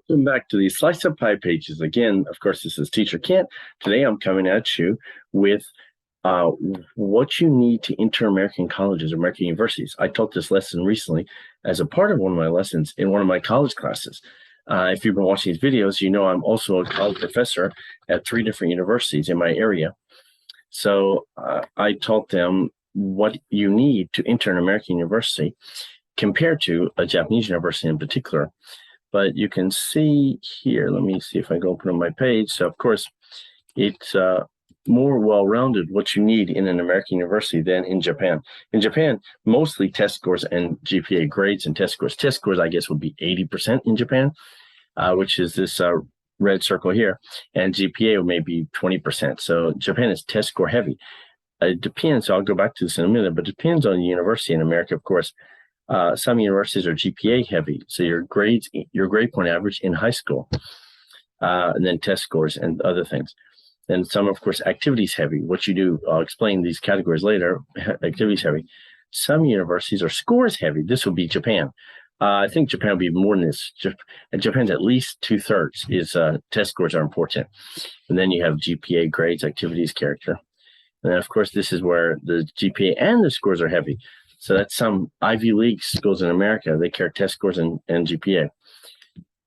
Welcome back to the Slice of Pie pages. Again, of course, this is Teacher Kent. Today I'm coming at you with what you need to enter American colleges or American universities. I taught this lesson recently as a part of one of my lessons in one of my college classes. If you've been watching these videos, you know I'm also a college professor at 3 different universities in my area. So I taught them what you need to enter an American university compared to a Japanese university in particular. But you can see here, let me see if I can open up my page. So of course, it's more well-rounded what you need in an American university than in Japan. In Japan, mostly test scores and GPA grades and test scores. Test scores, I guess, would be 80% in Japan, which is this red circle here. And GPA may be 20%. So Japan is test score heavy. It depends, I'll go back to this in a minute, but it depends on the university in America, of course. Some universities are GPA heavy, so your grades, your grade point average in high school, and then test scores and other things. And some, of course, activities heavy. What you do, I'll explain these categories later. Activities heavy. Some universities are scores heavy. This would be Japan. I think Japan will be more than this. Japan's at least 2/3 is test scores are important, and then you have GPA grades, activities, character, and then of course this is where the GPA and the scores are heavy. So that's some Ivy League schools in America. They care test scores and GPA.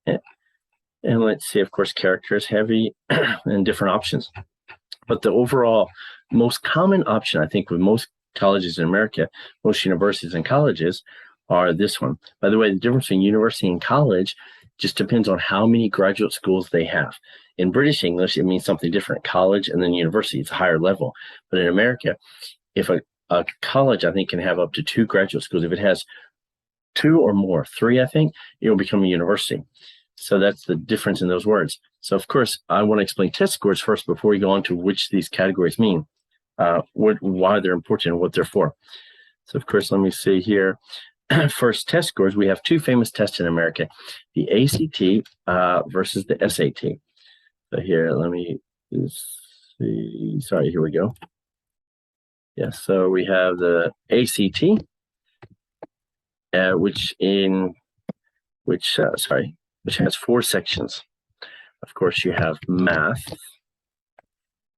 And let's see, of course, character is heavy and different options. But the overall most common option, I think, with most colleges in America, most universities and colleges, are this one. By the way, the difference between university and college just depends on how many graduate schools they have. In British English, it means something different. College and then university, it's a higher level. But in America, if a college, I think, can have up to 2 graduate schools. If it has 2 or more, 3, I think, it will become a university. So that's the difference in those words. So, of course, I want to explain test scores first before we go on to which these categories mean, why they're important and what they're for. So, of course, let me see here. First, test scores. We have 2 famous tests in America, the ACT versus the SAT. So here, let me see. Sorry, here we go. Yes, so we have the ACT, which has 4 sections. Of course, you have math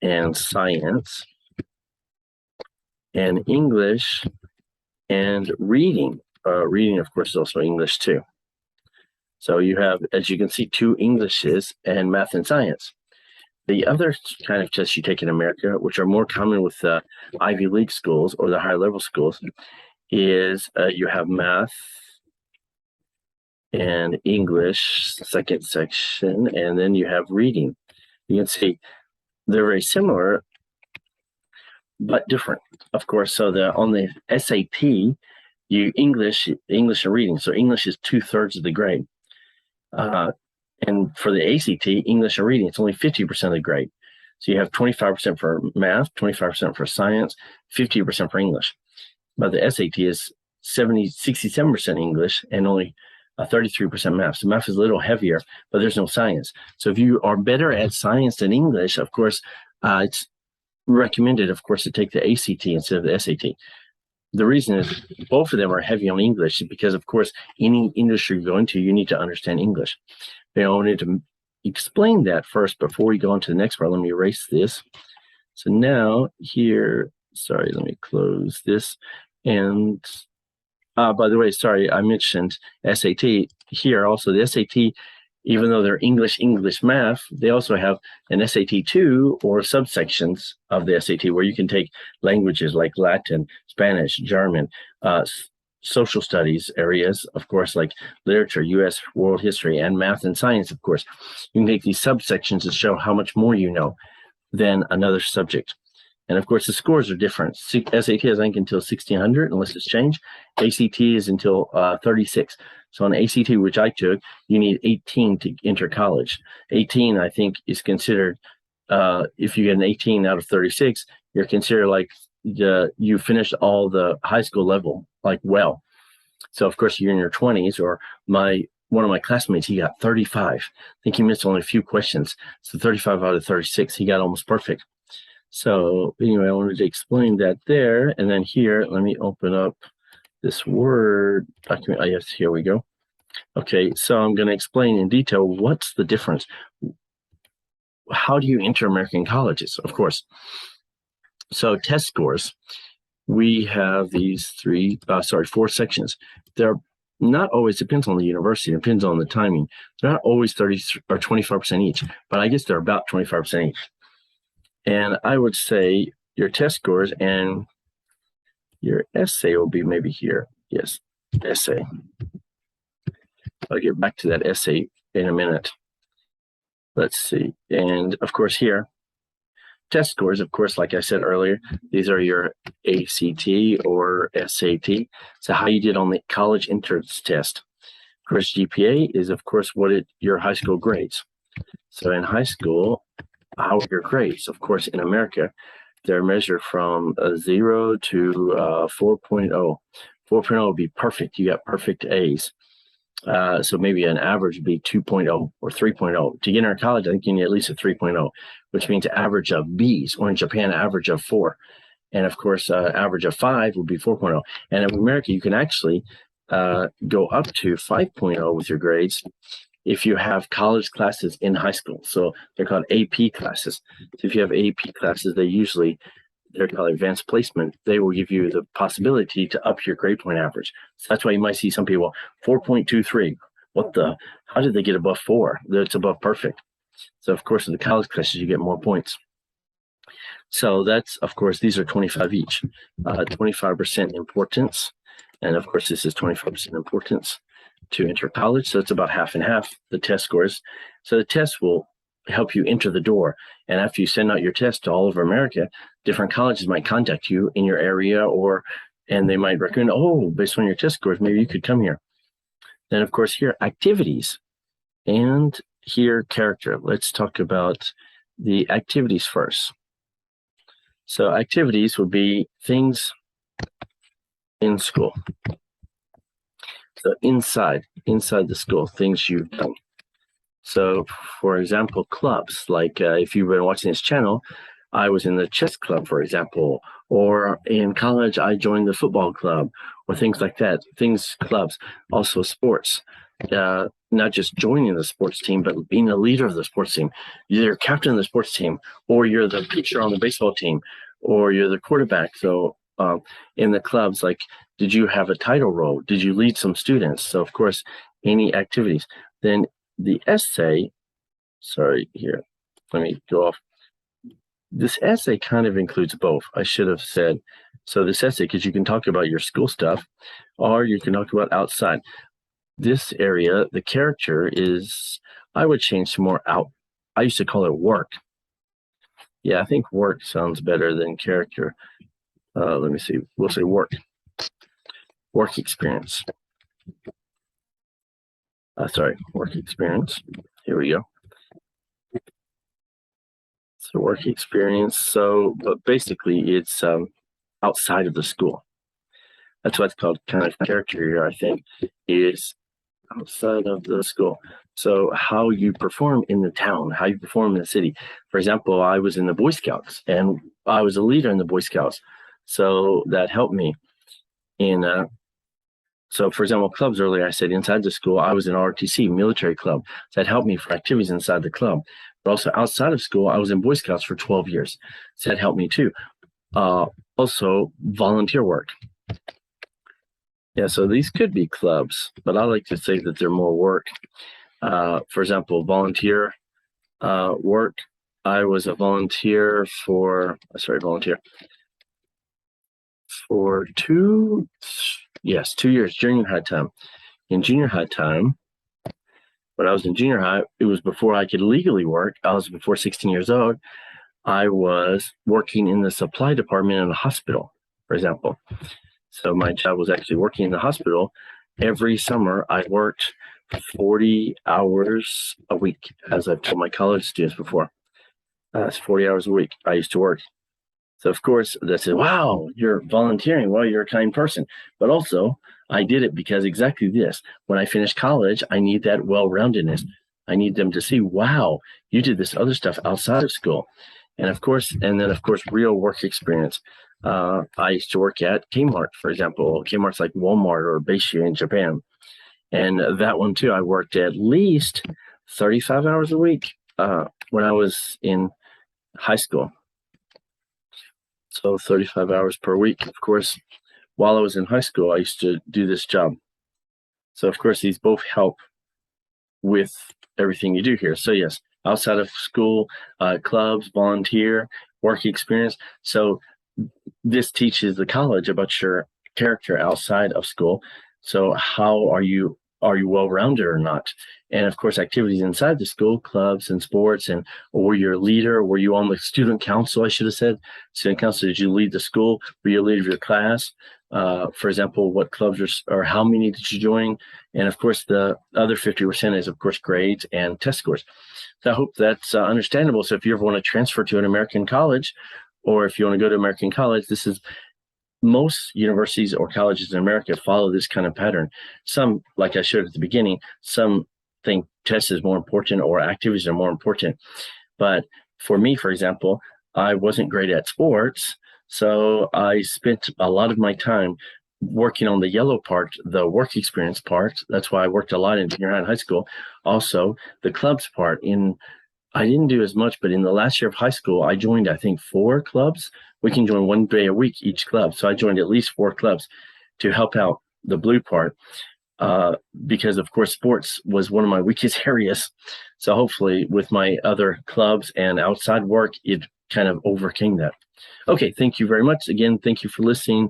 and science and English and reading. Reading, of course, is also English too. So you have, as you can see, 2 Englishes and math and science. The other kind of tests you take in America, which are more common with Ivy League schools or the higher level schools, is you have math and English, second section, and then you have reading. You can see they're very similar, but different, of course. So on the SAT, English and reading. So English is 2/3 of the grade. And for the ACT, English and reading, it's only 50% of the grade. So you have 25% for math, 25% for science, 50% for English. But the SAT is 67% English and only 33% math. So math is a little heavier, but there's no science. So if you are better at science than English, of course, it's recommended, of course, to take the ACT instead of the SAT. The reason is both of them are heavy on English because, of course, any industry you go into, you need to understand English. I wanted to explain that first before we go on to the next part. Let me erase this. So now here, sorry, let me close this. And by the way, sorry, I mentioned SAT here. Also, the SAT, even though they're English, math, they also have an SAT 2 or subsections of the SAT where you can take languages like Latin, Spanish, German, social studies areas, of course, like literature, U.S. world history, and math and science, of course. You can take these subsections to show how much more you know than another subject. And of course, the scores are different. SAT is, I think, until 1600, unless it's changed. ACT is until 36. So on ACT, which I took, you need 18 to enter college. 18, I think, is considered, if you get an 18 out of 36, you're considered like you finished all the high school level, like well. So of course you're in your 20s, or one of my classmates, he got 35. I think he missed only a few questions. So 35 out of 36, he got almost perfect. So anyway, I wanted to explain that there. And then here, let me open up this Word document. Yes, here we go. Okay, so I'm going to explain in detail what's the difference. How do you enter American colleges? Of course. So test scores, we have these four sections. They're not always, depends on the university, depends on the timing. They're not always 30 or 25% each, but I guess they're about 25% each. And I would say your test scores and your essay will be maybe here. Yes, essay. I'll get back to that essay in a minute. Let's see. And of course here, test scores, of course, like I said earlier, these are your ACT or SAT. So how you did on the college entrance test. Of course, GPA is, of course, your high school grades. So in high school, how are your grades? Of course, in America, they're measured from a 0 to 4.0. 4.0 would be perfect. You got perfect A's. So maybe an average would be 2.0 or 3.0. To get into college, I think you need at least a 3.0, which means average of B's, or in Japan, average of 4. And of course, average of 5 would be 4.0. And in America, you can actually go up to 5.0 with your grades if you have college classes in high school. So they're called AP classes. So if you have AP classes, they're called advanced placement. They will give you the possibility to up your grade point average. So that's why you might see some people 4.23. How did they get above 4? That's above perfect. So of course, in the college classes, you get more points. So that's, of course, these are 25 each, 25% importance. And of course, this is 25% importance to enter college. So it's about half and half, the test scores. So the test will help you enter the door. And after you send out your test to all over America, different colleges might contact you in your area, and they might recommend, based on your test scores, maybe you could come here. Then, of course, here, activities, and here, character. Let's talk about the activities first. So activities would be things in school. So inside the school, things you've done. So, for example, clubs, like if you've been watching this channel, I was in the chess club, for example, or in college, I joined the football club, or things like that. Clubs, also sports, not just joining the sports team, but being a leader of the sports team. You're captain of the sports team, or you're the pitcher on the baseball team, or you're the quarterback. So in the clubs, like, did you have a title role? Did you lead some students? So, of course, any activities. Then the essay, here, let me go off. This essay kind of includes both, I should have said. So this essay, because you can talk about your school stuff, or you can talk about outside. This area, the character is, I would change to more out. I used to call it work. Yeah, I think work sounds better than character. Let me see, we'll say work. Work experience. Work experience. Here we go. So work experience. But basically it's outside of the school. That's what's called kind of character here, I think, is outside of the school. So how you perform in the town, how you perform in the city. For example, I was in the Boy Scouts, and I was a leader in the Boy Scouts. So that helped me so for example, clubs earlier, I said inside the school, I was in ROTC, military club. So that helped me for activities inside the club. But also outside of school, I was in Boy Scouts for 12 years. So that helped me too. Also volunteer work. Yeah, so these could be clubs, but I like to say that they're more work. For example, volunteer work. I was a volunteer for 2 years, junior high time. In junior high time, when I was in junior high, it was before I could legally work. I was before 16 years old. I was working in the supply department in a hospital, for example. So my job was actually working in the hospital. Every summer, I worked 40 hours a week, as I've told my college students before. It's 40 hours a week I used to work. So, of course, they said, wow, you're volunteering. Well, you're a kind person. But also, I did it because exactly this. When I finished college, I need that well-roundedness. I need them to see, wow, you did this other stuff outside of school. And then, of course, real work experience. I used to work at Kmart, for example. Kmart's like Walmart or Beishi in Japan. And that one too, I worked at least 35 hours a week when I was in high school. So 35 hours per week. Of course, while I was in high school, I used to do this job. So of course, these both help with everything you do here. So yes, outside of school, clubs, volunteer, work experience. So this teaches the college about your character outside of school. So how are you well-rounded or not? And of course, activities inside the school, clubs and sports, and were you a leader? Were you on the student council? I should have said student council. Did you lead the school? Were you a leader of your class? For example, what clubs or how many did you join? And of course, the other 50% is, of course, grades and test scores. So I hope that's understandable. So if you ever want to transfer to an American college, or if you want to go to American college, this is most universities or colleges in America follow this kind of pattern. Some, like I showed at the beginning, some think test is more important or activities are more important. But for me, for example, I wasn't great at sports. So I spent a lot of my time working on the yellow part, the work experience part. That's why I worked a lot in junior high and high school. Also, the clubs part. I didn't do as much, but in the last year of high school, I joined, I think, 4 clubs. We can join 1 day a week each club. So I joined at least 4 clubs to help out the blue part because, of course, sports was one of my weakest areas. So hopefully with my other clubs and outside work, it kind of overcame that. Okay, thank you very much. Again, thank you for listening.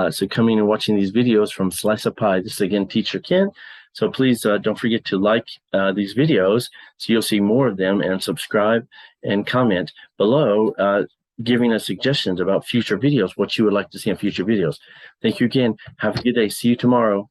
So coming and watching these videos from Slice of Pie. This is, again, Teacher Ken. So please don't forget to like these videos so you'll see more of them, and subscribe and comment below giving us suggestions about future videos, what you would like to see in future videos. Thank you again. Have a good day. See you tomorrow.